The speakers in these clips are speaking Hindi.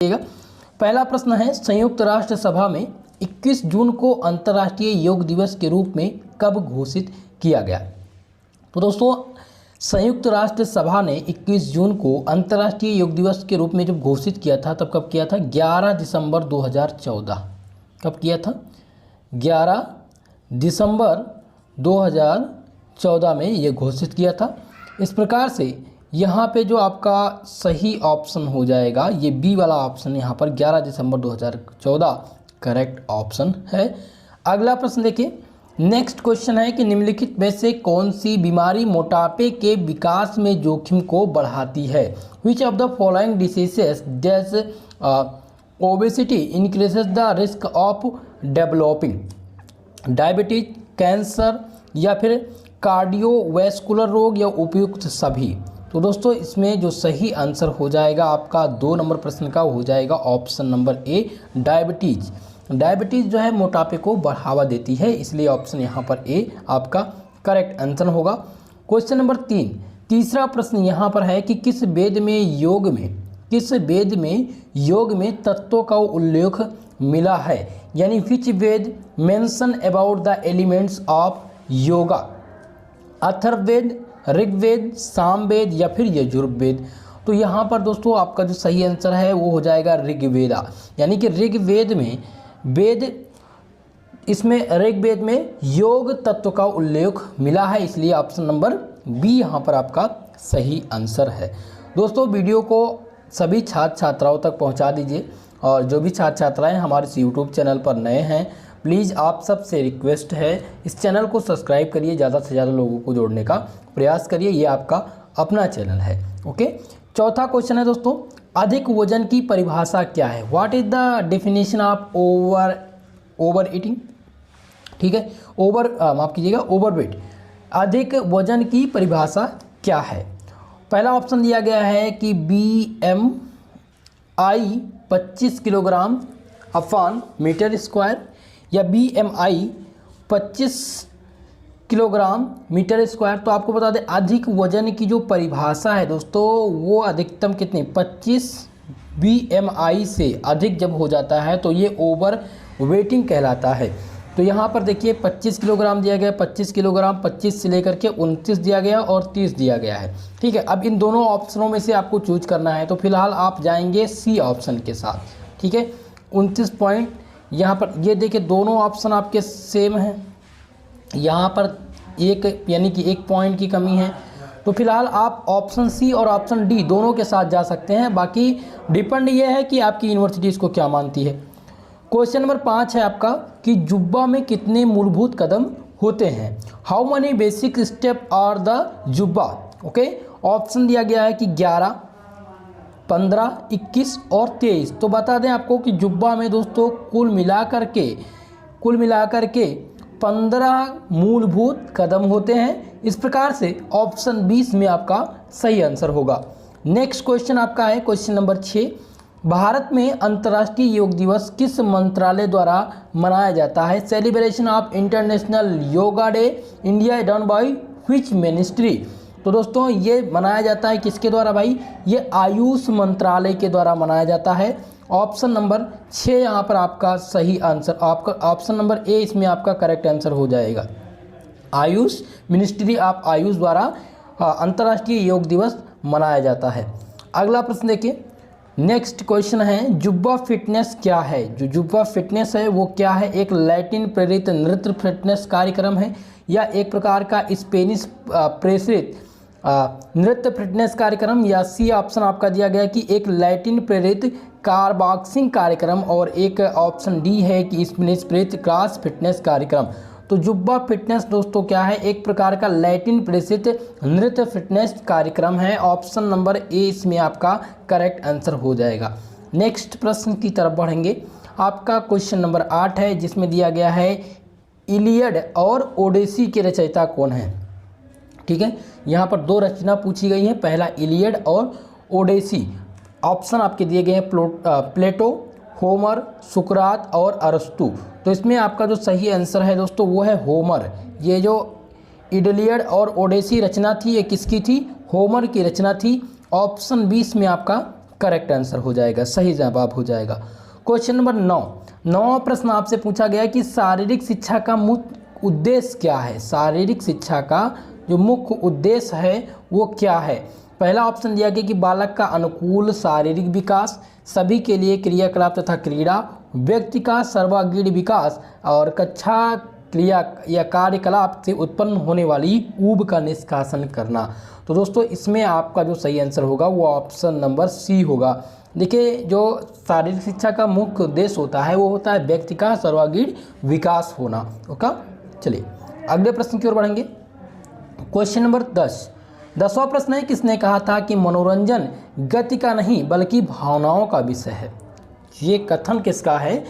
पहला प्रश्न है, संयुक्त राष्ट्र सभा में 21 जून को अंतर्राष्ट्रीय योग दिवस के रूप में कब घोषित किया गया? तो दोस्तों, संयुक्त राष्ट्र सभा ने 21 जून को अंतर्राष्ट्रीय योग दिवस के रूप में जब घोषित किया था तब कब किया था? 11 दिसंबर 2014। कब किया था? 11 दिसंबर 2014 में ये घोषित किया था। इस प्रकार से यहाँ पे जो आपका सही ऑप्शन हो जाएगा ये बी वाला ऑप्शन, यहाँ पर 11 दिसंबर 2014 करेक्ट ऑप्शन है। अगला प्रश्न देखिए, नेक्स्ट क्वेश्चन है कि निम्नलिखित में से कौन सी बीमारी मोटापे के विकास में जोखिम को बढ़ाती है? Which of the following diseases does obesity increases the risk of developing diabetes, cancer या फिर कार्डियोवैस्कुलर रोग या उपयुक्त सभी? तो दोस्तों, इसमें जो सही आंसर हो जाएगा आपका 2 नंबर प्रश्न का हो जाएगा option number A, diabetes. Diabetes जो है मोटापे को बढ़ावा देती है, इसलिए ऑप्शन यहाँ पर ए आपका करेक्ट आंसर होगा। क्वेश्चन नंबर 3, तीसरा प्रश्न यहाँ पर है कि किस वेद में योग में तत्वों का उल्लेख मिला है? यानी which Veda mention about the elements of yoga? Atharvaveda, Rigveda, Samaveda या फिर यजुर्वेद? तो यहाँ पर दोस्तों आपका जो सही आंसर है वो हो जाएगा ऋग्वेदा। यानी कि ऋग्वेद में योग तत्व का उल्लेख मिला है, इसलिए ऑप्शन नंबर बी यहाँ पर आपका सही आंसर है। दोस्तों, वीडियो को सभी छात्र छात्राओं तक पहुँचा दीजिए, और जो भी छात्र छात्राएँ हमारे इस यूट्यूब चैनल पर नए हैं, प्लीज़ आप सबसे रिक्वेस्ट है इस चैनल को सब्सक्राइब करिए, ज़्यादा से ज़्यादा लोगों को जोड़ने का प्रयास करिए, ये आपका अपना चैनल है। ओके, चौथा क्वेश्चन है दोस्तों, अधिक वजन की परिभाषा क्या है? What is the definition of over eating? ठीक है, माफ कीजिएगा, ओवरवेट। अधिक वजन की परिभाषा क्या है? पहला ऑप्शन दिया गया है कि BMI 25 kilogram upon metre square, या BMI 25 किलोग्राम मीटर स्क्वायर। तो आपको बता दें अधिक वजन की जो परिभाषा है दोस्तों वो अधिकतम कितनी, 25 BMI से अधिक जब हो जाता है तो ये ओवर वेटिंग कहलाता है। तो यहाँ पर देखिए 25 किलोग्राम दिया गया, 25 किलोग्राम 25 से लेकर के 29 दिया गया और 30 दिया गया है। ठीक है, अब इन दोनों ऑप्शनों में से आपको चूज करना है, तो फिलहाल आप जाएंगे सी ऑप्शन के साथ। ठीक है, 29 पॉइंट यहाँ पर ये देखिए दोनों ऑप्शन आपके सेम हैं, यहाँ पर एक यानी कि 1 पॉइंट की कमी है, तो फिलहाल आप ऑप्शन सी और ऑप्शन डी दोनों के साथ जा सकते हैं। बाकी डिपेंड ये है कि आपकी यूनिवर्सिटी इसको क्या मानती है। क्वेश्चन नंबर 5 है आपका कि जुब्बा में कितने मूलभूत कदम होते हैं? How many basic step are the जुब्बा? ओके, ऑप्शन दिया गया है कि 11, 15, 21 और 23। तो बता दें आपको कि जुब्बा में दोस्तों कुल मिलाकर के 15 मूलभूत कदम होते हैं। इस प्रकार से ऑप्शन 20 में आपका सही आंसर होगा। नेक्स्ट क्वेश्चन आपका है क्वेश्चन नंबर 6, भारत में अंतर्राष्ट्रीय योग दिवस किस मंत्रालय द्वारा मनाया जाता है? Celebration of international yoga day India done by which ministry? तो दोस्तों ये मनाया जाता है किसके द्वारा भाई? ये आयुष मंत्रालय के द्वारा मनाया जाता है। ऑप्शन नंबर 6 यहाँ पर आपका सही आंसर, आपका ऑप्शन नंबर ए इसमें आपका करेक्ट आंसर हो जाएगा। आयुष मिनिस्ट्री ऑफ आयुष द्वारा अंतर्राष्ट्रीय योग दिवस मनाया जाता है। अगला प्रश्न देखिए, नेक्स्ट क्वेश्चन है जुब्बा फिटनेस क्या है? जो जुब्बा फिटनेस है वो क्या है? एक लैटिन प्रेरित नृत्य फिटनेस कार्यक्रम है या एक प्रकार का स्पेनिश प्रेरित नृत्य फिटनेस कार्यक्रम, या सी ऑप्शन आपका दिया गया कि एक लैटिन प्रेरित कार बॉक्सिंग कार्यक्रम, और एक ऑप्शन डी है कि स्पेनिश प्रेरित क्रॉस फिटनेस कार्यक्रम। तो जुब्बा फिटनेस दोस्तों क्या है? एक प्रकार का लैटिन प्रेरित नृत्य फिटनेस कार्यक्रम है। ऑप्शन नंबर ए इसमें आपका करेक्ट आंसर हो जाएगा। नेक्स्ट प्रश्न की तरफ बढ़ेंगे। आपका क्वेश्चन नंबर 8 है जिसमें दिया गया है इलियड और ओडेसी के रचयिता कौन है? ठीक है, यहाँ पर 2 रचना पूछी गई है, पहला इलियड और ओडेसी। ऑप्शन आपके दिए गए हैं प्लेटो, होमर, सुकरात और अरस्तु। तो इसमें आपका जो सही आंसर है दोस्तों वो है होमर। ये जो इलियड और ओडेसी रचना थी ये किसकी थी? होमर की रचना थी। ऑप्शन 20 में आपका करेक्ट आंसर हो जाएगा, सही जवाब हो जाएगा। क्वेश्चन नंबर 9, 9वां प्रश्न आपसे पूछा गया कि शारीरिक शिक्षा का मुख्य उद्देश्य क्या है। शारीरिक शिक्षा का जो मुख्य उद्देश्य है वो क्या है। पहला ऑप्शन दिया गया कि बालक का अनुकूल शारीरिक विकास, सभी के लिए क्रियाकलाप तथा क्रीड़ा, व्यक्ति का सर्वांगीण विकास और कक्षा क्रिया या कार्यकलाप से उत्पन्न होने वाली ऊब का निष्कासन करना। तो दोस्तों इसमें आपका जो सही आंसर होगा वो ऑप्शन नंबर सी होगा। देखिए जो शारीरिक शिक्षा का मुख्य उद्देश्य होता है वो होता है व्यक्ति का सर्वांगीण विकास होना। ओके, चलिए अगले प्रश्न की ओर बढ़ेंगे। क्वेश्चन नंबर 10, 10वां प्रश्न है, किसने कहा था कि मनोरंजन गति का नहीं बल्कि भावनाओं का विषय है। ये कथन किसका है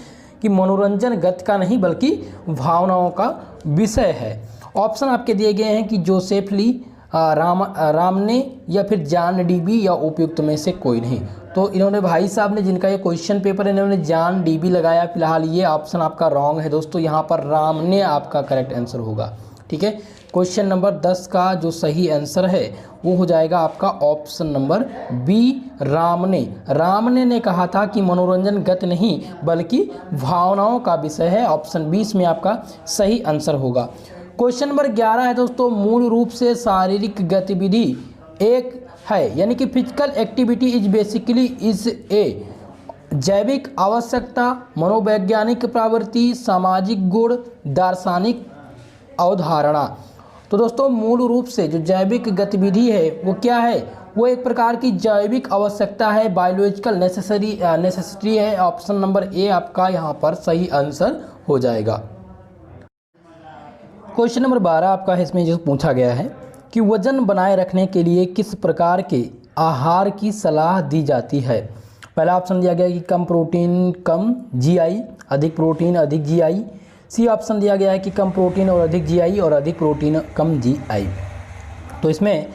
कि मनोरंजन गति का नहीं बल्कि भावनाओं का विषय है। ऑप्शन आपके दिए गए हैं कि जोसेफ ली, रामने या फिर जॉन डीबी या उपयुक्त में से कोई नहीं। तो इन्होंने भाई साहब ने जिनका ये क्वेश्चन पेपर है इन्होंने जॉन डीबी लगाया। फिलहाल ये ऑप्शन आपका रॉन्ग है दोस्तों, यहाँ पर रामने आपका करेक्ट आंसर होगा। ठीक है, क्वेश्चन नंबर 10 का जो सही आंसर है वो हो जाएगा आपका ऑप्शन नंबर बी, रामने। रामने ने कहा था कि मनोरंजन गति नहीं बल्कि भावनाओं का विषय है। ऑप्शन 20 में आपका सही आंसर होगा। क्वेश्चन नंबर 11 है दोस्तों, मूल रूप से शारीरिक गतिविधि एक है, यानी कि physical activity is basically is a जैविक आवश्यकता, मनोवैज्ञानिक प्रवृत्ति, सामाजिक गुण, दार्शनिक अवधारणा। तो दोस्तों मूल रूप से जो जैविक गतिविधि है वो क्या है, वो एक प्रकार की जैविक आवश्यकता है, बायोलॉजिकल नेसेसिटी है। ऑप्शन नंबर ए आपका यहाँ पर सही आंसर हो जाएगा। क्वेश्चन नंबर 12 आपका है, इसमें जो पूछा गया है कि वजन बनाए रखने के लिए किस प्रकार के आहार की सलाह दी जाती है। पहला ऑप्शन दिया गया कि कम प्रोटीन कम जीआई, अधिक प्रोटीन अधिक जीआई। सी ऑप्शन दिया गया है कि कम प्रोटीन और अधिक जीआई और अधिक प्रोटीन कम जीआई। तो इसमें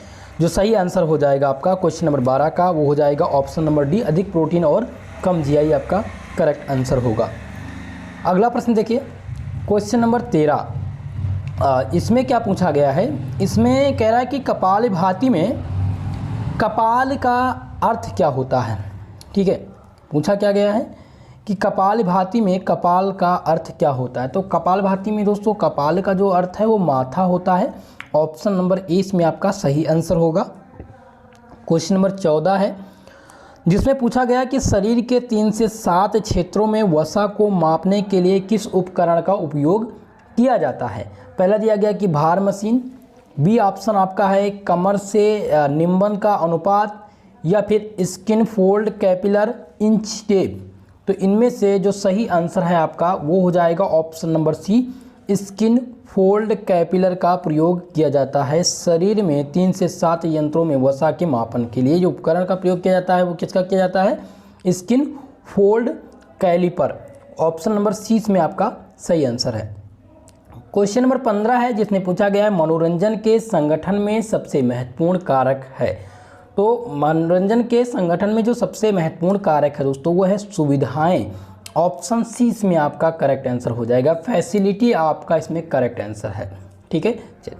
जो सही आंसर हो जाएगा आपका क्वेश्चन नंबर 12 का वो हो जाएगा ऑप्शन नंबर डी, अधिक प्रोटीन और कम जीआई आपका करेक्ट आंसर होगा। अगला प्रश्न देखिए, क्वेश्चन नंबर 13, इसमें क्या पूछा गया है। इसमें कह रहा है कि कपालभाति में कपाल का अर्थ क्या होता है। ठीक है, पूछा क्या गया है कि कपालभाति में कपाल का अर्थ क्या होता है। तो कपालभाति में दोस्तों कपाल का जो अर्थ है वो माथा होता है। ऑप्शन नंबर ए इसमें आपका सही आंसर होगा। क्वेश्चन नंबर 14 है, जिसमें पूछा गया कि शरीर के 3 से 7 क्षेत्रों में वसा को मापने के लिए किस उपकरण का उपयोग किया जाता है। पहला दिया गया कि भार मशीन, बी ऑप्शन आपका है कमर से निम्बन का अनुपात, या फिर स्किन फोल्ड कैपिलर इंच टेप। तो इनमें से जो सही आंसर है आपका वो हो जाएगा option number C, skin fold caliper का प्रयोग किया जाता है। शरीर में 3 से 7 यंत्रों में वसा के मापन के लिए जो उपकरण का प्रयोग किया जाता है वो किसका किया जाता है, skin fold caliper. Option number C में आपका सही आंसर है। क्वेश्चन नंबर 15 है, जिसने पूछा गया है मनोरंजन के संगठन में सबसे महत्वपूर्ण कारक है। तो मनोरंजन के संगठन में जो सबसे महत्वपूर्ण कारक है दोस्तों वो है सुविधाएं। ऑप्शन सी इसमें आपका करेक्ट आंसर हो जाएगा, फैसिलिटी आपका इसमें करेक्ट आंसर है। ठीक है, चलिए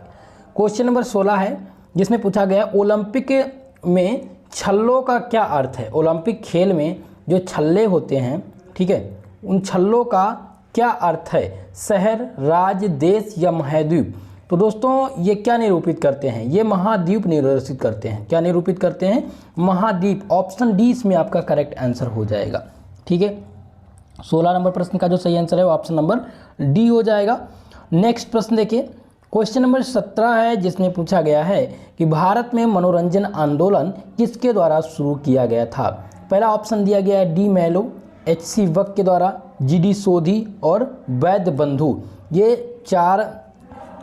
क्वेश्चन नंबर 16 है, जिसमें पूछा गया ओलंपिक में छल्लों का क्या अर्थ है। ओलंपिक खेल में जो छल्ले होते हैं, ठीक है, उन छल्लों का क्या अर्थ है, शहर, राज्य, देश या महाद्वीप। तो दोस्तों ये क्या निरूपित करते हैं, ये महाद्वीप निरूपित करते हैं। क्या निरूपित करते हैं, महाद्वीप। ऑप्शन डी इसमें आपका करेक्ट आंसर हो जाएगा। ठीक है, 16 नंबर प्रश्न का जो सही आंसर है वो ऑप्शन नंबर डी हो जाएगा। नेक्स्ट प्रश्न देखिए, क्वेश्चन नंबर 17 है, जिसमें पूछा गया है कि भारत में मनोरंजन आंदोलन किसके द्वारा शुरू किया गया था। पहला ऑप्शन दिया गया है डी मैलो, एच.सी. वक के द्वारा, जी.डी. सोधी और वैद्य बंधु। ये 4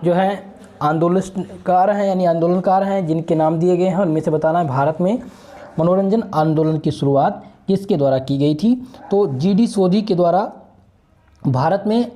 जो हैं आंदोलनकार हैं, यानी आंदोलनकार हैं जिनके नाम दिए गए हैं। उनमें से बताना है भारत में मनोरंजन आंदोलन की शुरुआत किसके द्वारा की गई थी। तो जी.डी. सोधी के द्वारा भारत में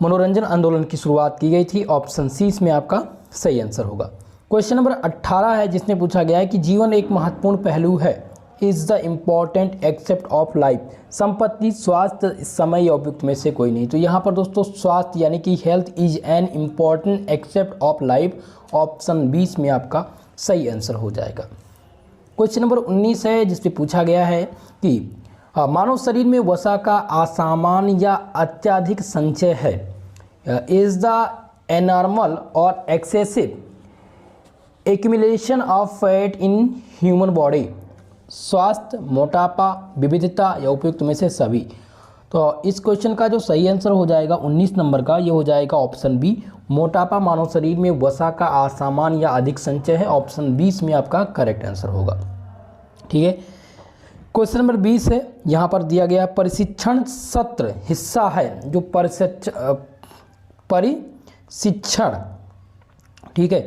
मनोरंजन आंदोलन की शुरुआत की गई थी। ऑप्शन सी इसमें आपका सही आंसर होगा। क्वेश्चन नंबर 18 है, जिसमें पूछा गया है कि जीवन एक महत्वपूर्ण पहलू है, is the important except of life. संपत्ति, स्वास्थ्य, समय या उपयुक्त में से कोई नहीं। तो यहाँ पर दोस्तों स्वास्थ्य यानी कि health is an important except of life. Option 20 में आपका सही आंसर हो जाएगा। क्वेश्चन नंबर 19 है जिसपे पूछा गया है कि मानव शरीर में वसा का असामान्य या अत्यधिक संचय है। इज द एनॉर्मल और excessive accumulation of fat in human body. स्वास्थ्य, मोटापा, विविधता या उपयुक्त में से सभी। तो इस क्वेश्चन का जो सही आंसर हो जाएगा 19 नंबर का, ये हो जाएगा ऑप्शन बी। मोटापा मानव शरीर में वसा का असामान्य या अधिक संचय है। ऑप्शन 20 में आपका करेक्ट आंसर होगा। ठीक है, क्वेश्चन नंबर 20 है, यहाँ पर दिया गया प्रशिक्षण सत्र हिस्सा है। जो प्रशिक्षण, ठीक है,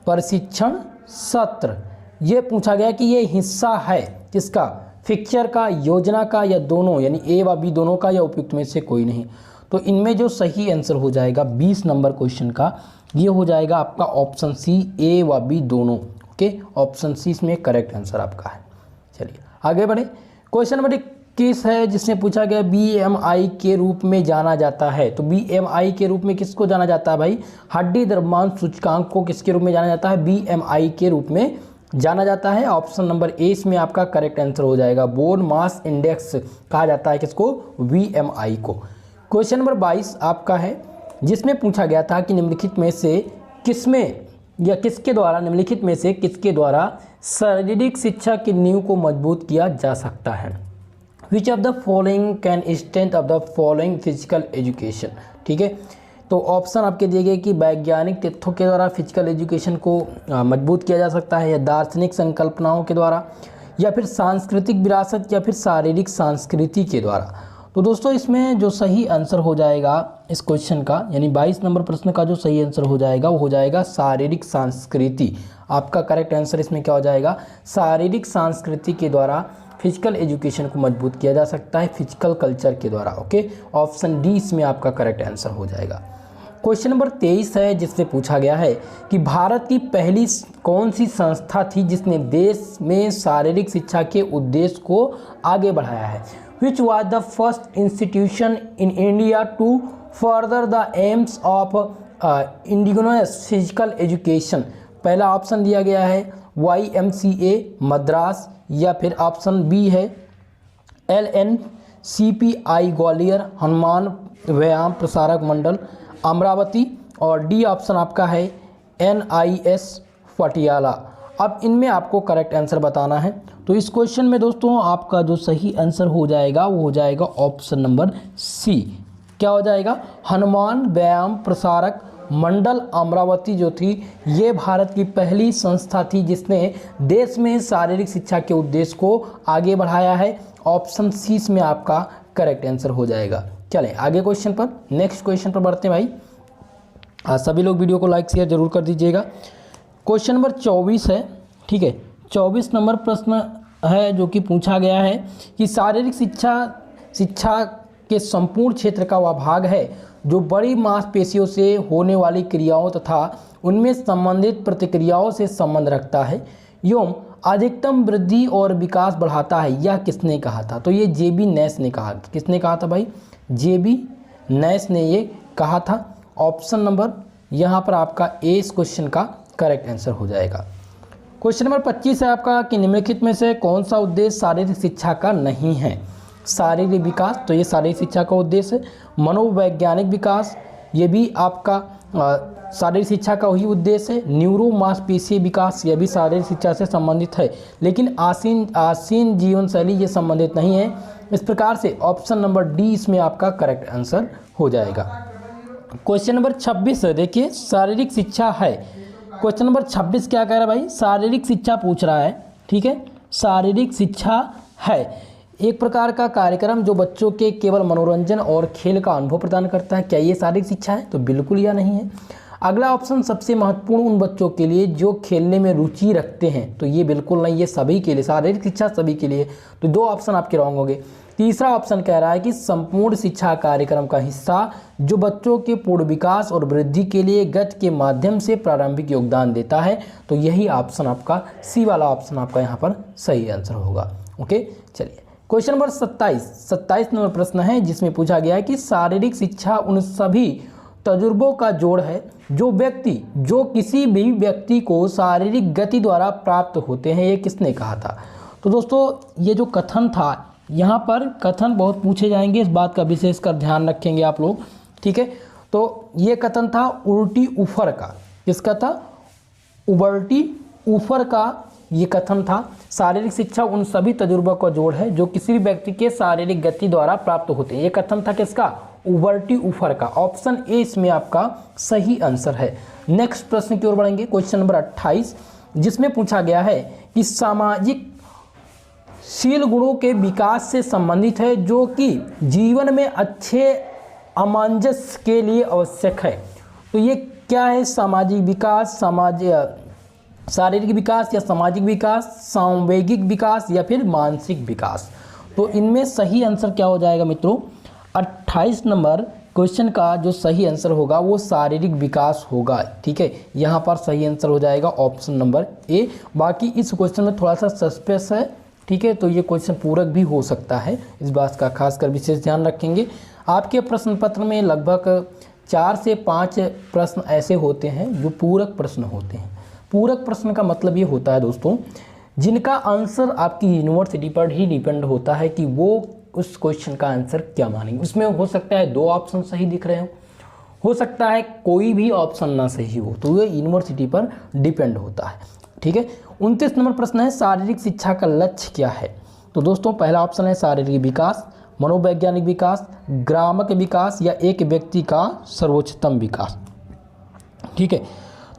प्रशिक्षण सत्र, ये पूछा गया कि ये हिस्सा है किसका, फिक्चर का, योजना का या दोनों, यानी ए व बी दोनों का, या उपयुक्त में से कोई नहीं। तो इनमें जो सही आंसर हो जाएगा 20 नंबर क्वेश्चन का, ये हो जाएगा आपका ऑप्शन सी, ए व बी दोनों। ओके, ऑप्शन सी इसमें करेक्ट आंसर आपका है। चलिए आगे बढ़े। क्वेश्चन नंबर 21 है जिसने पूछा गया BMI के रूप में जाना जाता है। तो BMI के रूप में किसको जाना जाता है भाई, हड्डी द्रव्यमान सूचकांक को किसके रूप में जाना जाता है, BMI के रूप में जाना जाता है। ऑप्शन नंबर ए इसमें आपका करेक्ट आंसर हो जाएगा। बोन मास इंडेक्स कहा जाता है किसको, BMI को। क्वेश्चन नंबर 22 आपका है जिसमें पूछा गया था कि निम्नलिखित में से किसमें या किसके द्वारा, निम्नलिखित में से किसके द्वारा शारीरिक शिक्षा की नींव को मजबूत किया जा सकता है। Which of the following can strength of the following physical education. ठीक है, तो ऑप्शन आपके दिए गए कि वैज्ञानिक तथ्यों के द्वारा फिजिकल एजुकेशन को मजबूत किया जा सकता है, या दार्शनिक संकल्पनाओं के द्वारा, या फिर सांस्कृतिक विरासत, या फिर शारीरिक संस्कृति के द्वारा। तो दोस्तों इसमें जो सही आंसर हो जाएगा इस क्वेश्चन का, यानी 22 नंबर प्रश्न का जो सही आंसर हो जाएगा वो हो जाएगा शारीरिक संस्कृति। आपका करेक्ट आंसर इसमें क्या हो जाएगा, शारीरिक संस्कृति के द्वारा फिजिकल एजुकेशन को मजबूत किया जा सकता है, फिजिकल कल्चर के द्वारा। ओके, ऑप्शन डी इसमें आपका करेक्ट आंसर हो जाएगा। क्वेश्चन नंबर 23 है जिससे पूछा गया है कि भारत की पहली कौन सी संस्था थी जिसने देश में शारीरिक शिक्षा के उद्देश्य को आगे बढ़ाया है। Which was the first institution in India to further the aims of indigenous physical education। पहला ऑप्शन दिया गया है YMCA मद्रास, या फिर ऑप्शन बी है LNCPI ग्वालियर, हनुमान व्यायाम प्रसारक मंडल अमरावती, और डी ऑप्शन आपका है NIS पटियाला। अब इनमें आपको करेक्ट आंसर बताना है। तो इस क्वेश्चन में दोस्तों आपका जो सही आंसर हो जाएगा वो हो जाएगा ऑप्शन नंबर सी। क्या हो जाएगा, हनुमान व्यायाम प्रसारक मंडल अमरावती जो थी ये भारत की पहली संस्था थी जिसने देश में शारीरिक शिक्षा के उद्देश्य को आगे बढ़ाया है। ऑप्शन सी में आपका करेक्ट आंसर हो जाएगा। चलें आगे क्वेश्चन पर, नेक्स्ट क्वेश्चन पर बढ़ते हैं भाई। सभी लोग वीडियो को लाइक शेयर जरूर कर दीजिएगा। क्वेश्चन नंबर 24 है, ठीक है, 24 नंबर प्रश्न है जो कि पूछा गया है कि शारीरिक शिक्षा के संपूर्ण क्षेत्र का वह भाग है जो बड़ी मांसपेशियों से होने वाली क्रियाओं तथा उनमें संबंधित प्रतिक्रियाओं से संबंध रखता है एवं अधिकतम वृद्धि और विकास बढ़ाता है। यह किसने कहा था? तो ये JB नैश ने कहा। किसने कहा था भाई? JB नैश ने ये कहा था। ऑप्शन नंबर यहाँ पर आपका ए इस क्वेश्चन का करेक्ट आंसर हो जाएगा। क्वेश्चन नंबर 25 है आपका कि निम्नलिखित में से कौन सा उद्देश्य शारीरिक शिक्षा का नहीं है? शारीरिक विकास, तो ये शारीरिक शिक्षा का उद्देश्य है। मनोवैज्ञानिक विकास, ये भी आपका शारीरिक शिक्षा का वही उद्देश्य है। न्यूरो मांसपेशीय विकास, यह भी शारीरिक शिक्षा से संबंधित है, लेकिन आसीन जीवन शैली ये संबंधित नहीं है। इस प्रकार से ऑप्शन नंबर डी इसमें आपका करेक्ट आंसर हो जाएगा। क्वेश्चन नंबर 26 है, देखिए शारीरिक शिक्षा है। क्वेश्चन नंबर 26 क्या कह रहा है भाई? शारीरिक शिक्षा पूछ रहा है, ठीक है। शारीरिक शिक्षा है एक प्रकार का कार्यक्रम जो बच्चों के केवल मनोरंजन और खेल का अनुभव प्रदान करता है। क्या ये शारीरिक शिक्षा है? तो बिल्कुल या नहीं है। अगला ऑप्शन सबसे महत्वपूर्ण उन बच्चों के लिए जो खेलने में रुचि रखते हैं, तो ये बिल्कुल नहीं, ये सभी के लिए, शारीरिक शिक्षा सभी के लिए। तो दो ऑप्शन आपके रॉन्ग हो गए। तीसरा ऑप्शन कह रहा है कि संपूर्ण शिक्षा कार्यक्रम का हिस्सा जो बच्चों के पूर्ण विकास और वृद्धि के लिए गति के माध्यम से प्रारंभिक योगदान देता है, तो यही ऑप्शन आपका सी वाला ऑप्शन आपका यहाँ पर सही आंसर होगा। ओके, चलिए क्वेश्चन नंबर 27 नंबर प्रश्न है जिसमें पूछा गया है कि शारीरिक शिक्षा उन सभी तजुर्बों का जोड़ है जो किसी भी व्यक्ति को शारीरिक गति द्वारा प्राप्त होते हैं। ये किसने कहा था? तो दोस्तों ये जो कथन था, यहाँ पर कथन बहुत पूछे जाएंगे, इस बात का विशेषकर ध्यान रखेंगे आप लोग, ठीक है। तो ये कथन था उल्टी ऊफर का। किसका था? उबल्टी ऊफर का ये कथन था। शारीरिक शिक्षा उन सभी तजुर्बों का जोड़ है जो किसी भी व्यक्ति के शारीरिक गति द्वारा प्राप्त होते हैं। ये कथन था किसका? उबल्टी ऊफर का। ऑप्शन ए इसमें आपका सही आंसर है। नेक्स्ट प्रश्न की ओर बढ़ेंगे, क्वेश्चन नंबर 28, जिसमें पूछा गया है कि सामाजिक शील गुणों के विकास से संबंधित है जो कि जीवन में अच्छे अमंजस के लिए आवश्यक है। तो ये क्या है? सामाजिक विकास, शारीरिक विकास या सामाजिक विकास, सांवेगिक विकास या फिर मानसिक विकास। तो इनमें सही आंसर क्या हो जाएगा मित्रों? 28 नंबर क्वेश्चन का जो सही आंसर होगा वो शारीरिक विकास होगा, ठीक है। यहाँ पर सही आंसर हो जाएगा ऑप्शन नंबर ए। बाकी इस क्वेश्चन में थोड़ा सा सस्पेंस है, ठीक है, तो ये क्वेश्चन पूरक भी हो सकता है, इस बात का खासकर विशेष ध्यान रखेंगे। आपके प्रश्न पत्र में लगभग 4 से 5 प्रश्न ऐसे होते हैं जो पूरक प्रश्न होते हैं। पूरक प्रश्न का मतलब ये होता है दोस्तों, जिनका आंसर आपकी यूनिवर्सिटी पर ही डिपेंड होता है कि वो उस क्वेश्चन का आंसर क्या मानेंगे। उसमें हो सकता है 2 ऑप्शन सही दिख रहे हो सकता है कोई भी ऑप्शन ना सही हो, तो ये यूनिवर्सिटी पर डिपेंड होता है, ठीक है। 29 नंबर प्रश्न है, शारीरिक शिक्षा का लक्ष्य क्या है? तो दोस्तों पहला ऑप्शन है शारीरिक विकास, मनोवैज्ञानिक विकास, ग्रामक विकास या एक व्यक्ति का सर्वोच्चतम विकास, ठीक है।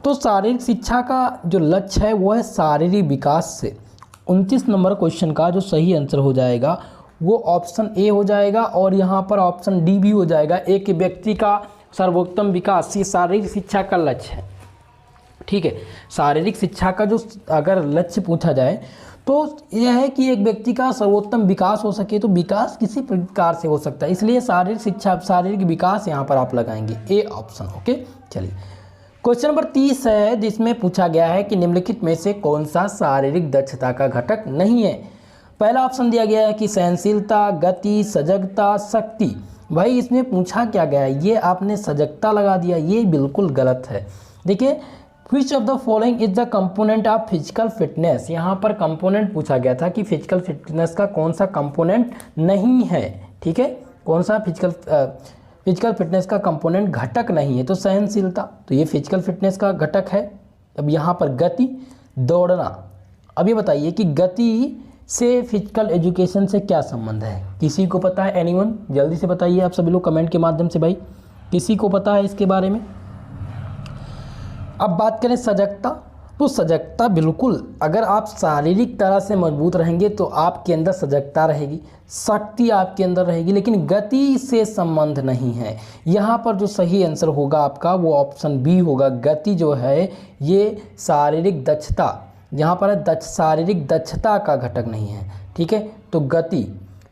तो शारीरिक शिक्षा का जो लक्ष्य है वो है शारीरिक विकास से। 29 नंबर क्वेश्चन का जो सही आंसर हो जाएगा वो ऑप्शन ए हो जाएगा और यहाँ पर ऑप्शन डी भी हो जाएगा, एक व्यक्ति का सर्वोत्तम विकास। ये शारीरिक शिक्षा का लक्ष्य है, ठीक है। शारीरिक शिक्षा का जो अगर लक्ष्य पूछा जाए तो यह है कि एक व्यक्ति का सर्वोत्तम विकास हो सके। तो विकास किसी प्रकार से हो सकता है, इसलिए शारीरिक शिक्षा, शारीरिक विकास यहाँ पर आप लगाएंगे ए ऑप्शन, ओके। चलिए क्वेश्चन नंबर 30 है, जिसमें पूछा गया है कि निम्नलिखित में से कौन सा शारीरिक दक्षता का घटक नहीं है। पहला ऑप्शन दिया गया है कि सहनशीलता, गति, सजगता, शक्ति। भाई इसमें पूछा क्या गया है, ये आपने सजगता लगा दिया, ये बिल्कुल गलत है। देखिए which of the following is the component of physical fitness. यहाँ पर कंपोनेंट पूछा गया था कि फिजिकल फिटनेस का कौन सा कंपोनेंट नहीं है, ठीक है, कौन सा फिजिकल फिटनेस का कंपोनेंट घटक नहीं है। तो सहनशीलता, तो ये फिजिकल फिटनेस का घटक है। अब यहाँ पर गति, दौड़ना। अब ये बताइए कि गति से फिजिकल एजुकेशन से क्या संबंध है? किसी को पता है? एनीवन जल्दी से बताइए आप सभी लोग कमेंट के माध्यम से, भाई किसी को पता है इसके बारे में? अब बात करें सजगता, तो सजगता बिल्कुल, अगर आप शारीरिक तरह से मजबूत रहेंगे तो आपके अंदर सजगता रहेगी, शक्ति आपके अंदर रहेगी, लेकिन गति से संबंध नहीं है। यहाँ पर जो सही आंसर होगा आपका वो ऑप्शन बी होगा। गति जो है ये शारीरिक दक्षता, यहाँ पर है शारीरिक दक्षता का घटक नहीं है, ठीक है। तो गति,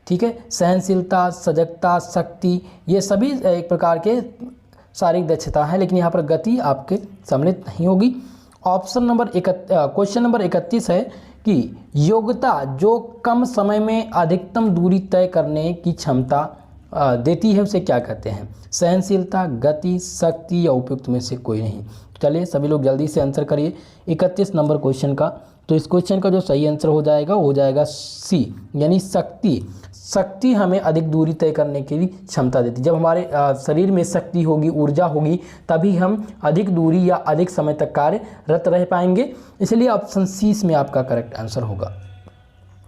ठीक है, सहनशीलता, सजगता, शक्ति, ये सभी एक प्रकार के शारीरिक दक्षता है, लेकिन यहाँ पर गति आपके सम्मिलित नहीं होगी। ऑप्शन नंबर क्वेश्चन नंबर 31 है कि योग्यता जो कम समय में अधिकतम दूरी तय करने की क्षमता देती है उसे क्या कहते हैं? सहनशीलता, गति, शक्ति या उपयुक्त में से कोई नहीं। चलिए सभी लोग जल्दी से आंसर करिए 31 नंबर क्वेश्चन का। तो इस क्वेश्चन का जो सही आंसर हो जाएगा वो हो जाएगा सी, यानी शक्ति। शक्ति हमें अधिक दूरी तय करने की क्षमता देती है। जब हमारे शरीर में शक्ति होगी, ऊर्जा होगी, तभी हम अधिक दूरी या अधिक समय तक कार्यरत रह पाएंगे। इसलिए ऑप्शन सी इसमें आपका करेक्ट आंसर होगा।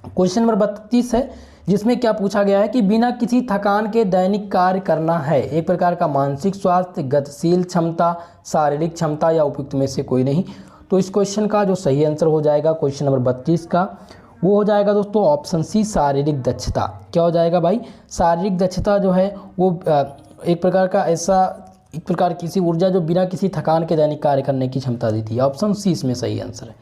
क्वेश्चन नंबर 32 है, जिसमें क्या पूछा गया है कि बिना किसी थकान के दैनिक कार्य करना है एक प्रकार का मानसिक स्वास्थ्य, गतिशील क्षमता, शारीरिक क्षमता या उपयुक्त में से कोई नहीं। तो इस क्वेश्चन का जो सही आंसर हो जाएगा क्वेश्चन नंबर 32 का वो हो जाएगा दोस्तों ऑप्शन सी, शारीरिक दक्षता। क्या हो जाएगा भाई? शारीरिक दक्षता जो है वो एक प्रकार का एक प्रकार किसी ऊर्जा जो बिना किसी थकान के दैनिक कार्य करने की क्षमता देती है। ऑप्शन सी इसमें सही आंसर है।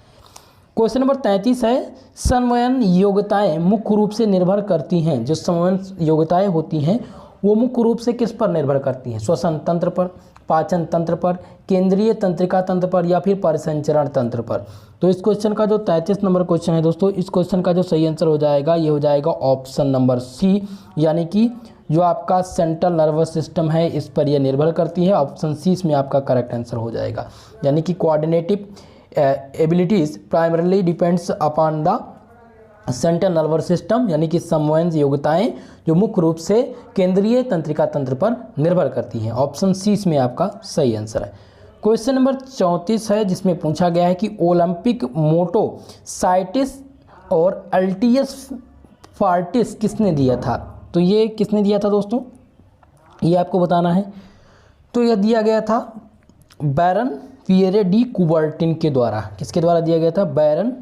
क्वेश्चन नंबर 33 है, समन्वयन योग्यताएं मुख्य रूप से निर्भर करती हैं। जो समन्वयन योग्यताएं होती हैं वो मुख्य रूप से किस पर निर्भर करती हैं? श्वसन तंत्र पर, पाचन तंत्र पर, केंद्रीय तंत्रिका तंत्र पर या फिर परिसंचरण तंत्र पर। तो इस क्वेश्चन का जो 33 नंबर क्वेश्चन है दोस्तों, इस क्वेश्चन का जो सही आंसर हो जाएगा ये हो जाएगा ऑप्शन नंबर सी, यानी कि जो आपका सेंट्रल नर्वस सिस्टम है इस पर यह निर्भर करती है। ऑप्शन सी इसमें आपका करेक्ट आंसर हो जाएगा। यानी कि coordinative abilities primarily depends upon the central nervous system, यानी कि समन्वय योग्यताएं जो मुख्य रूप से केंद्रीय तंत्रिका तंत्र पर निर्भर करती हैं। ऑप्शन सी इसमें आपका सही आंसर है। क्वेश्चन नंबर 34 है जिसमें पूछा गया है कि ओलंपिक मोटो साइटिस और अल्टियस फार्टिस किसने दिया था। तो ये किसने दिया था दोस्तों, ये आपको बताना है। तो यह दिया गया था बैरन पियरे डी कुबर्टिन के द्वारा। किसके द्वारा दिया गया था, बैरन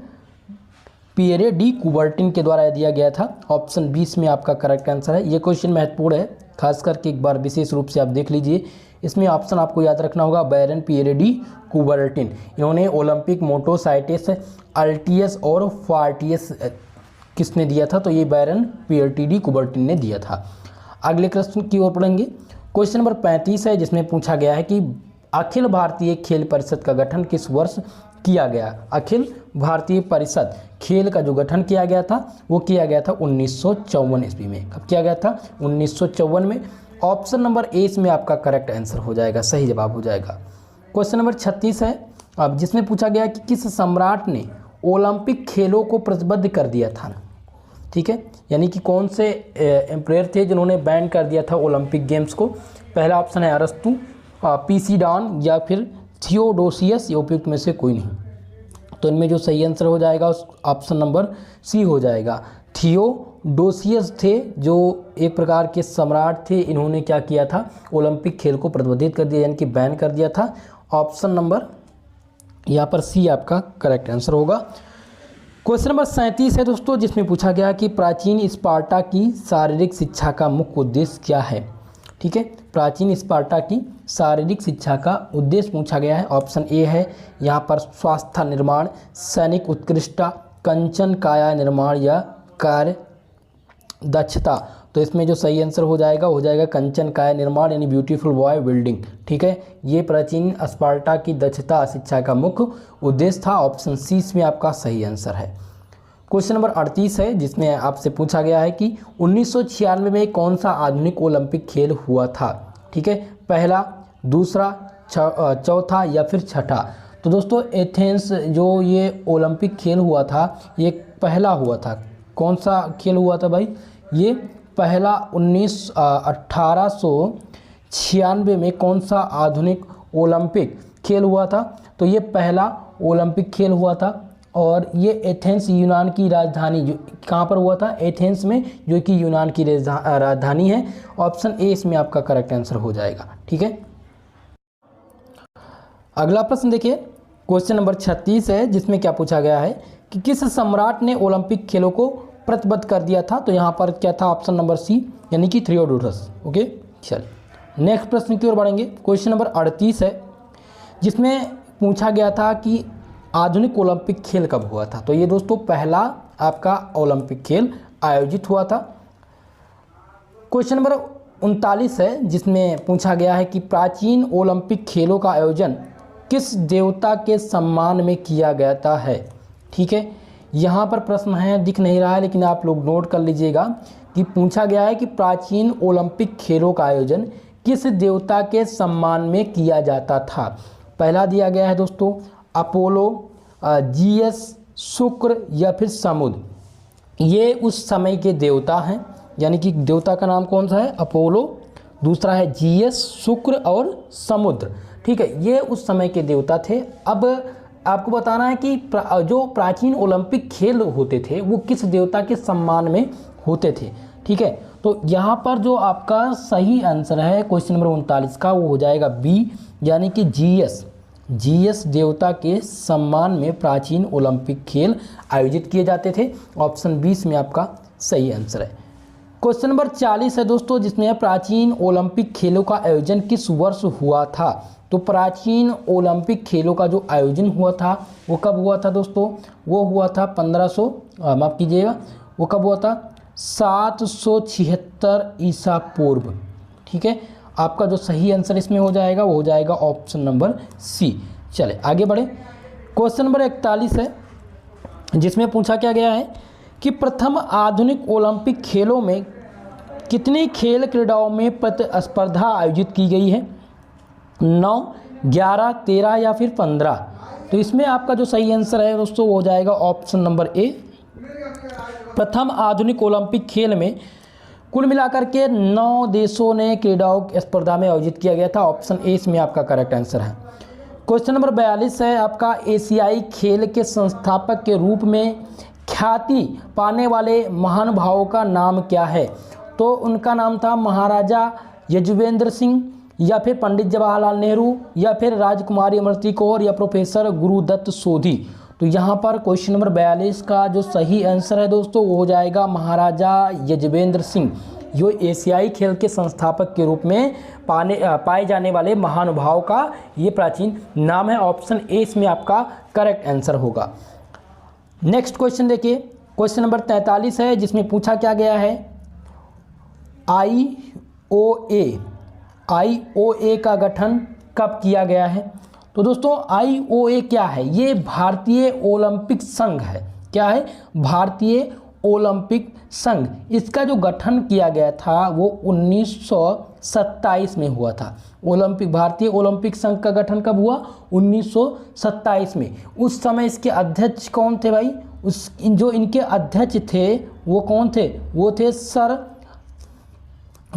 पियरे डी कुबर्टिन के द्वारा दिया गया था। ऑप्शन 20 में आपका करेक्ट आंसर है। ये क्वेश्चन महत्वपूर्ण है, खास करके एक बार विशेष रूप से आप देख लीजिए। इसमें ऑप्शन आपको याद रखना होगा बैरन पियरे डी कुबर्टिन। इन्होंने ओलंपिक मोटो साइटिस अल्टियस और फार्टियस किसने दिया था, तो ये बैरन पियरे डी कुबर्टिन ने दिया था। अगले प्रश्न की ओर पढ़ेंगे। क्वेश्चन नंबर 35 है जिसमें पूछा गया है कि अखिल भारतीय खेल परिषद का गठन किस वर्ष किया गया। अखिल भारतीय परिषद खेल का जो गठन किया गया था वो किया गया था 1954 ईस्वी में। कब किया गया था, 1954 में। ऑप्शन नंबर ए इसमें आपका करेक्ट आंसर हो जाएगा, सही जवाब हो जाएगा। क्वेश्चन नंबर 36 है अब जिसमें पूछा गया कि किस सम्राट ने ओलंपिक खेलों को प्रतिबद्ध कर दिया था। ठीक है, यानी कि कौन से एम्पायर थे जिन्होंने बैन कर दिया था ओलंपिक गेम्स को। पहला ऑप्शन है अरस्तु, पीसीडॉन या फिर थियोडोसियस, ये उपयुक्त में से कोई नहीं। तो इनमें जो सही आंसर हो जाएगा ऑप्शन नंबर सी हो जाएगा। थियोडोसियस थे जो एक प्रकार के सम्राट थे, इन्होंने क्या किया था, ओलंपिक खेल को प्रतिबंधित कर दिया, यानी कि बैन कर दिया था। ऑप्शन नंबर यहाँ पर सी आपका करेक्ट आंसर होगा। क्वेश्चन नंबर 37 है दोस्तों जिसमें पूछा गया कि प्राचीन स्पार्टा की शारीरिक शिक्षा का मुख्य उद्देश्य क्या है। ठीक है, प्राचीन स्पार्टा की शारीरिक शिक्षा का उद्देश्य पूछा गया है। ऑप्शन ए है यहाँ पर स्वास्थ्य निर्माण, सैनिक उत्कृष्टता, कंचन काया निर्माण या कार्य दक्षता। तो इसमें जो सही आंसर हो जाएगा कंचन काया निर्माण, यानी ब्यूटीफुल बॉय बिल्डिंग। ठीक है, ये प्राचीन स्पार्टा की दक्षता शिक्षा का मुख्य उद्देश्य था। ऑप्शन सी इसमें आपका सही आंसर है। क्वेश्चन नंबर 38 है जिसमें आपसे पूछा गया है कि 1996 में कौन सा आधुनिक ओलंपिक खेल हुआ था। ठीक है, पहला, दूसरा, चौथा या फिर छठा। तो दोस्तों एथेंस जो ये ओलंपिक खेल हुआ था ये पहला हुआ था। कौन सा खेल हुआ था भाई, ये पहला 1896 में कौन सा आधुनिक ओलंपिक खेल हुआ था। तो ये पहला ओलंपिक खेल हुआ था और ये एथेंस यूनान की राजधानी, जो कहाँ पर हुआ था, एथेंस में, जो कि यूनान की राजधानी है। ऑप्शन ए इसमें आपका करेक्ट आंसर हो जाएगा। ठीक है, अगला प्रश्न देखिए। क्वेश्चन नंबर 36 है जिसमें क्या पूछा गया है कि किस सम्राट ने ओलंपिक खेलों को प्रतिबद्ध कर दिया था। तो यहाँ पर क्या था, ऑप्शन नंबर सी, यानी कि थियोडोरस। ओके, चलिए नेक्स्ट प्रश्न की ओर बढ़ेंगे। क्वेश्चन नंबर 38 है जिसमें पूछा गया था कि आधुनिक ओलंपिक खेल कब हुआ था। तो ये दोस्तों पहला आपका ओलंपिक खेल आयोजित हुआ था। क्वेश्चन नंबर 39 है जिसमें पूछा गया है कि प्राचीन ओलंपिक खेलों का आयोजन किस देवता के सम्मान में किया गया है। ठीक है, यहाँ पर प्रश्न है, दिख नहीं रहा है लेकिन आप लोग नोट कर लीजिएगा कि पूछा गया है कि प्राचीन ओलंपिक खेलों का आयोजन किस देवता के सम्मान में किया जाता था। पहला दिया गया है दोस्तों अपोलो, जीएस, शुक्र या फिर समुद्र। ये उस समय के देवता हैं, यानी कि देवता का नाम कौन सा है, अपोलो, दूसरा है जीएस, शुक्र और समुद्र। ठीक है, ये उस समय के देवता थे। अब आपको बताना है कि जो प्राचीन ओलंपिक खेल होते थे वो किस देवता के सम्मान में होते थे। ठीक है, तो यहाँ पर जो आपका सही आंसर है क्वेश्चन नंबर 39 का वो हो जाएगा बी, यानी कि जीएस देवता के सम्मान में प्राचीन ओलंपिक खेल आयोजित किए जाते थे। ऑप्शन 20 में आपका सही आंसर है। क्वेश्चन नंबर 40 है दोस्तों जिसमें प्राचीन ओलंपिक खेलों का आयोजन किस वर्ष हुआ था। तो प्राचीन ओलंपिक खेलों का जो आयोजन हुआ था वो कब हुआ था दोस्तों, वो हुआ था 1500 माफ़ कीजिएगा, वो कब हुआ था 776 ईसा पूर्व। ठीक है, आपका जो सही आंसर इसमें हो जाएगा वो हो जाएगा ऑप्शन नंबर सी। चले आगे बढ़े। क्वेश्चन नंबर 41 है जिसमें पूछा क्या गया है कि प्रथम आधुनिक ओलंपिक खेलों में कितनी खेल क्रीड़ाओं में प्रतिस्पर्धा आयोजित की गई है? 9, 11, 13 या फिर 15? तो इसमें आपका जो सही आंसर है दोस्तों वो हो जाएगा ऑप्शन नंबर ए। प्रथम आधुनिक ओलंपिक खेल में कुल मिलाकर के 9 देशों ने क्रीड़ाओं की स्पर्धा में आयोजित किया गया था। ऑप्शन ए इसमें आपका करेक्ट आंसर है। क्वेश्चन नंबर 42 है आपका, एशियाई खेल के संस्थापक के रूप में ख्याति पाने वाले महानुभावों का नाम क्या है? तो उनका नाम था महाराजा यजुवेंद्र सिंह, या फिर पंडित जवाहरलाल नेहरू, या फिर राजकुमारी अमृति कौर, या प्रोफेसर गुरुदत्त सोधी। तो यहाँ पर क्वेश्चन नंबर 42 का जो सही आंसर है दोस्तों वो हो जाएगा महाराजा यजुवेंद्र सिंह। जो एशियाई खेल के संस्थापक के रूप में पाए जाने वाले महानुभाव का ये प्राचीन नाम है। ऑप्शन ए इसमें आपका करेक्ट आंसर होगा। नेक्स्ट क्वेश्चन देखिए, क्वेश्चन नंबर 43 है जिसमें पूछा क्या गया है, आईओए का गठन कब किया गया है? तो दोस्तों आईओए क्या है? ये भारतीय ओलंपिक संघ है। क्या है? भारतीय ओलंपिक संघ। इसका जो गठन किया गया था वो 1927 में हुआ था। भारतीय ओलंपिक संघ का गठन कब हुआ? 1927 में। उस समय इसके अध्यक्ष कौन थे भाई? जो इनके अध्यक्ष थे वो कौन थे? वो थे सर,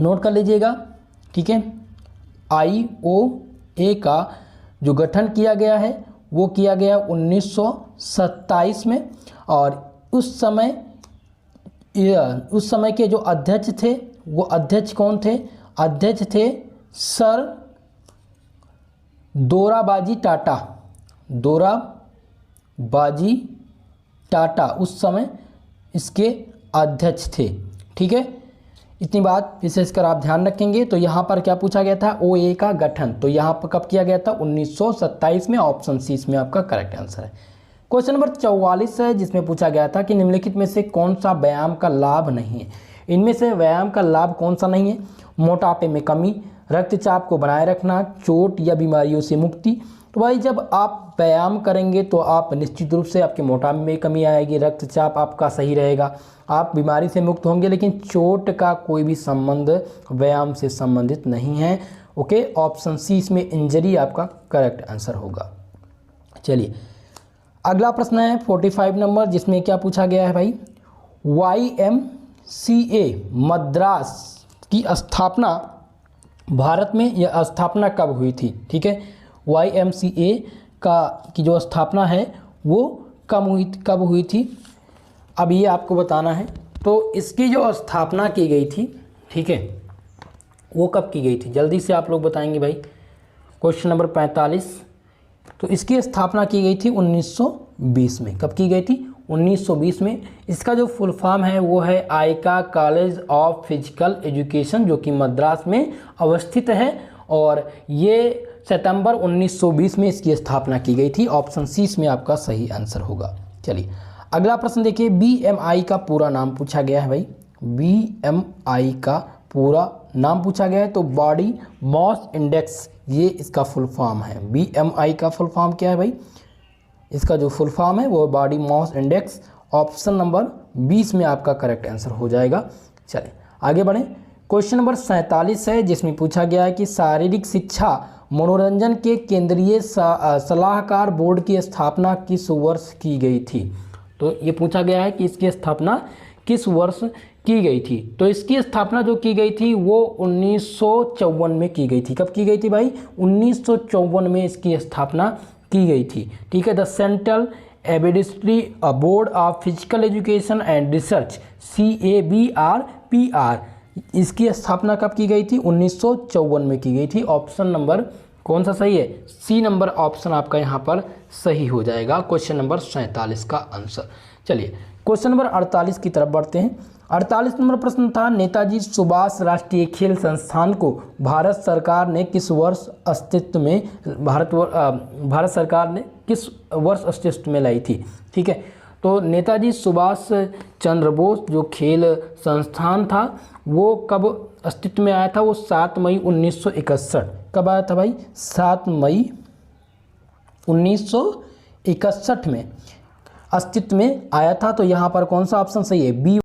नोट कर लीजिएगा, ठीक है। आईओए का जो गठन किया गया है वो किया गया 1927 में, और उस समय के जो अध्यक्ष थे वो अध्यक्ष कौन थे? अध्यक्ष थे सर दोराबाजी टाटा उस समय इसके अध्यक्ष थे, ठीक है। इतनी बात विशेषकर आप ध्यान रखेंगे। तो यहाँ पर क्या पूछा गया था? ओए का गठन। तो यहाँ पर कब किया गया था? 1927 में। ऑप्शन सी इसमें आपका करेक्ट आंसर है। क्वेश्चन नंबर 44 है जिसमें पूछा गया था कि निम्नलिखित में से कौन सा व्यायाम का लाभ नहीं है? इनमें से व्यायाम का लाभ कौन सा नहीं है? मोटापे में कमी, रक्तचाप को बनाए रखना, चोट या बीमारियों से मुक्ति। तो भाई जब आप व्यायाम करेंगे तो आप निश्चित रूप से आपके मोटापे में कमी आएगी, रक्तचाप आपका सही रहेगा, आप बीमारी से मुक्त होंगे, लेकिन चोट का कोई भी संबंध व्यायाम से संबंधित नहीं है। ओके, ऑप्शन सी इसमें इंजरी आपका करेक्ट आंसर होगा। चलिए अगला प्रश्न है 45 नंबर, जिसमें क्या पूछा गया है भाई, YMCA मद्रास की स्थापना भारत में यह स्थापना कब हुई थी? ठीक है, YMCA की जो स्थापना है वो कब हुई थी, अब ये आपको बताना है। तो इसकी जो स्थापना की गई थी, ठीक है, वो कब की गई थी? जल्दी से आप लोग बताएंगे भाई। क्वेश्चन नंबर 45, तो इसकी स्थापना की गई थी 1920 में। कब की गई थी? 1920 में। इसका जो फुल फॉर्म है वो है आइका कॉलेज ऑफ फिजिकल एजुकेशन, जो कि मद्रास में अवस्थित है, और ये सितंबर 1920 में इसकी स्थापना की गई थी। ऑप्शन सी इसमें आपका सही आंसर होगा। चलिए अगला प्रश्न देखिए, BMI का पूरा नाम पूछा गया है भाई। BMI का पूरा नाम पूछा गया है, तो बॉडी मास इंडेक्स, ये इसका फुल फॉर्म है। BMI का फुल फॉर्म क्या है भाई? इसका जो फुल फॉर्म है वो body mass index. Option number 20 में आपका करेक्ट आंसर हो जाएगा। चलिए आगे बढ़ें। क्वेश्चन नंबर 47 है जिसमें पूछा गया है कि शारीरिक शिक्षा मनोरंजन के केंद्रीय सलाहकार बोर्ड की स्थापना किस वर्ष की गई थी? तो ये पूछा गया है कि इसकी स्थापना किस वर्ष की गई थी। तो इसकी स्थापना जो की गई थी वो 1954 में की गई थी। कब की गई थी भाई? 1954 में इसकी स्थापना की गई थी। ठीक है, the central administry board of physical education and research, CABRPR, इसकी स्थापना कब की गई थी? 1954 में की गई थी। ऑप्शन नंबर कौन सा सही है? सी नंबर ऑप्शन आपका यहाँ पर सही हो जाएगा, क्वेश्चन नंबर 47 का आंसर। चलिए क्वेश्चन नंबर 48 की तरफ बढ़ते हैं। 48 नंबर प्रश्न था, नेताजी सुभाष राष्ट्रीय खेल संस्थान को भारत सरकार ने किस वर्ष अस्तित्व में अस्तित्व में लाई थी? ठीक है, तो नेताजी सुभाष चंद्र बोस जो खेल संस्थान था वो कब अस्तित्व में आया था? वो 7 मई 1961। कब आया था भाई? 7 मई 1961 में अस्तित्व में आया था। तो यहाँ पर कौन सा ऑप्शन सही है? बी